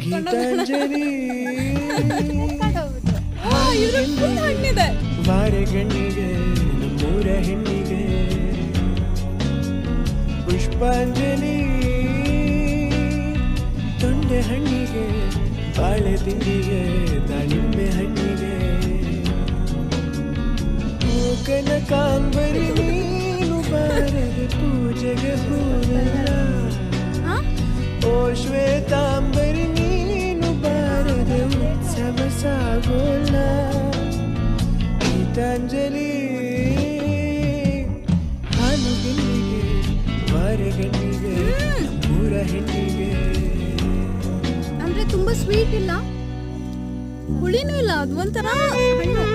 ಗೀತಾಂಜಲಿ ಹಣ್ಣಿದೆ. ವಾರಗಣ್ಣಿಗೆ ನಮ್ಮೂರ ಹೆಣ್ಣಿಗೆ ಪುಷ್ಪಾಂಜಲಿ ತೊಂಡೆ ಹಣ್ಣಿಗೆ ಬಾಳೆ ತಿಂಡಿಗೆ ದಾಳಿಂಬೆ ಹಣ್ಣಿಗೆ ಕನಕಾಂಬರಿ ನೀನು ಬಾರದೆ ಪೂಜೆಗೆ ಹೂವಲ್ಲ ಓ ಶ್ವೇತಾಂಬರಿ ನೀನು ಬಾರದೆ ಉತ್ಸವ ಸಾಗೋಲ್ಲ ಗೀತಾಂಜಲಿ ಹಾಲುಗೆಣ್ಣಿಗೆ ವಾರಗಣ್ಣಿಗೆ ಮೂರ ಹೆಣ್ಣಿಗೆ ಅಂದ್ರೆ ತುಂಬಾ ಸ್ವೀಟ್ ಇಲ್ಲ, ಹುಳಿನೂ ಇಲ್ಲ, ಅದು ಒಂಥರ ಹಣ್ಣು.